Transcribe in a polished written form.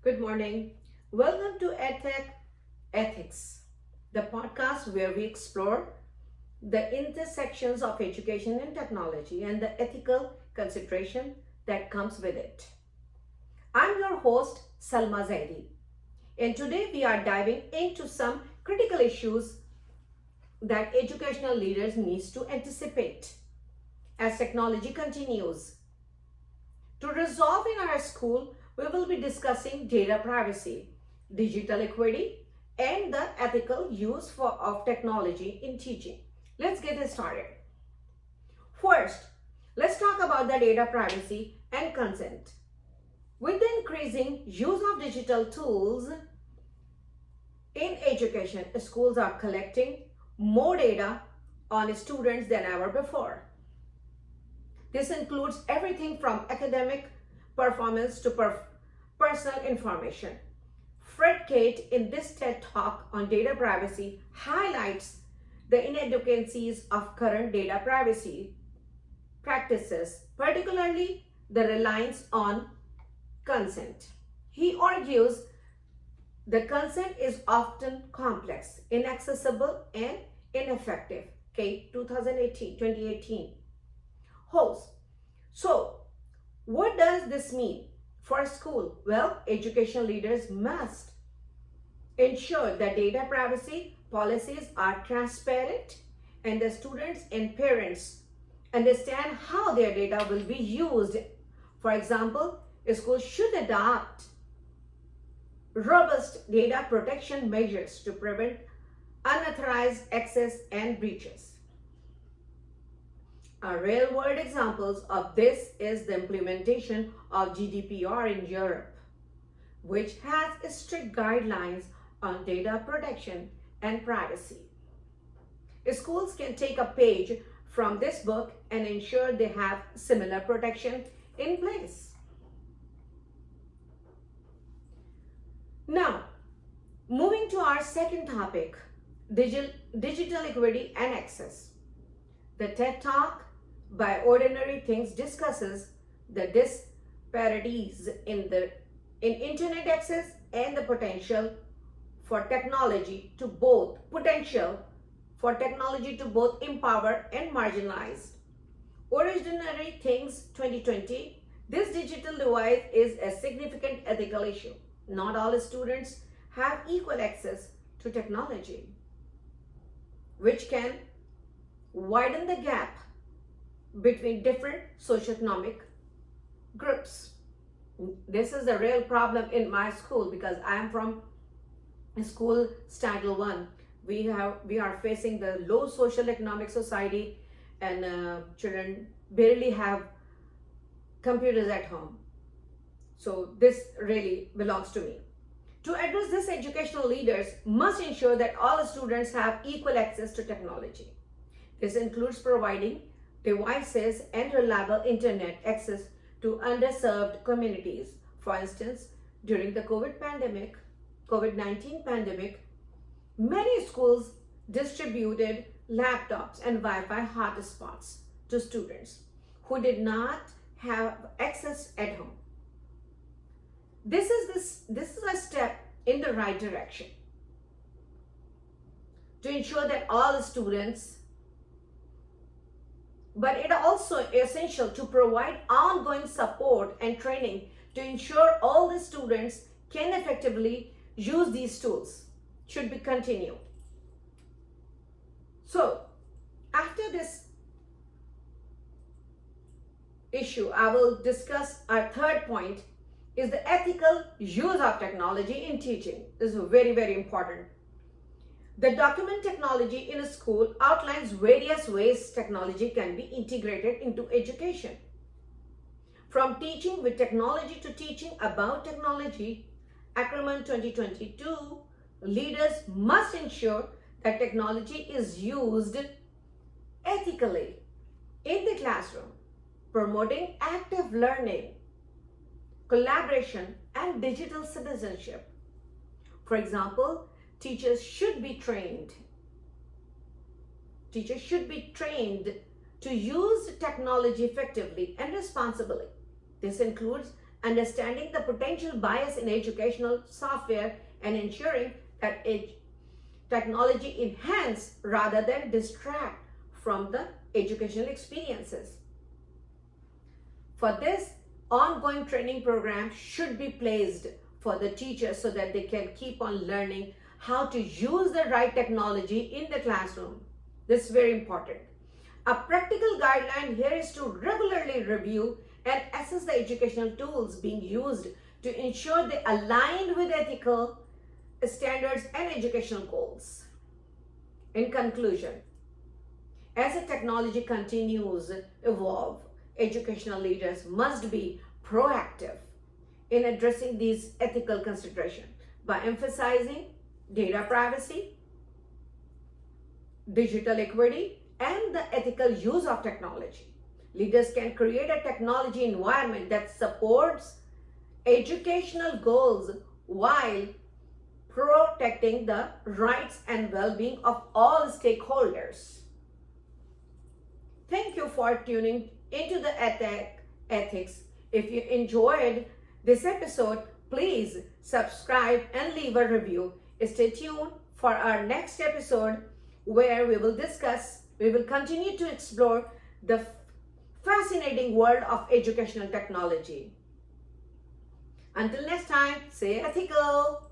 Good morning. Welcome to EdTech Ethics, the podcast where we explore the intersections of education and technology and the ethical consideration that comes with it. I'm your host, Salma Zaidi, and today we are diving into some critical issues that educational leaders need to anticipate as technology continues. To resolve in our school, we will be discussing data privacy, digital equity, and the ethical use of technology in teaching. Let's get it started. First, let's talk about the data privacy and consent. With the increasing use of digital tools in education, schools are collecting more data on students than ever before. This includes everything from academic performance to personal information. Fred Kate, in this TED Talk on data privacy, highlights the inadequacies of current data privacy practices, particularly the reliance on consent. He argues the consent is often complex, inaccessible, and ineffective. Kate, 2018. Host. So, what does this mean for school? Well, education leaders must ensure that data privacy policies are transparent and the students and parents understand how their data will be used. For example, schools should adopt robust data protection measures to prevent unauthorized access and breaches. Real world examples of this is the implementation of GDPR in Europe, which has strict guidelines on data protection and privacy. Schools can take a page from this book and ensure they have similar protection in place. Now, moving to our second topic, digital equity and access. The TED Talk by Ordinary Things discusses the disparities in internet access and the potential for technology to both empower and marginalize. Ordinary Things 2020, this digital divide is a significant ethical issue. Not all students have equal access to technology, which can widen the gap between different socioeconomic groups. This is a real problem in my school because I am from school Stagel 1. We are facing the low social economic society and children barely have computers at home. So this really belongs to me. To address this, educational leaders must ensure that all students have equal access to technology. This includes providing devices and reliable internet access to underserved communities. For instance, during the COVID-19 pandemic, many schools distributed laptops and Wi-Fi hotspots to students who did not have access at home. This is a step in the right direction to ensure that all students, but it also essential to provide ongoing support and training to ensure all the students can effectively use these tools should be continued. So, after this issue, I will discuss our third point is the ethical use of technology in teaching. This is very, very important. The document technology in a school outlines various ways technology can be integrated into education. From teaching with technology to teaching about technology, Ackerman 2022, leaders must ensure that technology is used ethically in the classroom, promoting active learning, collaboration, and digital citizenship. For example, teachers should be trained to use technology effectively and responsibly. This includes understanding the potential bias in educational software, and ensuring that technology enhance rather than distract from the educational experiences. For this, ongoing training programs should be placed for the teachers so that they can keep on learning how to use the right technology in the classroom. This is very important. A practical guideline here is to regularly review and assess the educational tools being used to ensure they align with ethical standards and educational goals. In conclusion, as the technology continues to evolve, educational leaders must be proactive in addressing these ethical considerations by emphasizing data privacy, digital equity, and the ethical use of technology. Leaders can create a technology environment that supports educational goals while protecting the rights and well-being of all stakeholders. Thank you for tuning into the Ethics. If you enjoyed this episode, please subscribe and leave a review. Stay tuned for our next episode where we will continue to explore the fascinating world of educational technology. Until next time, stay ethical.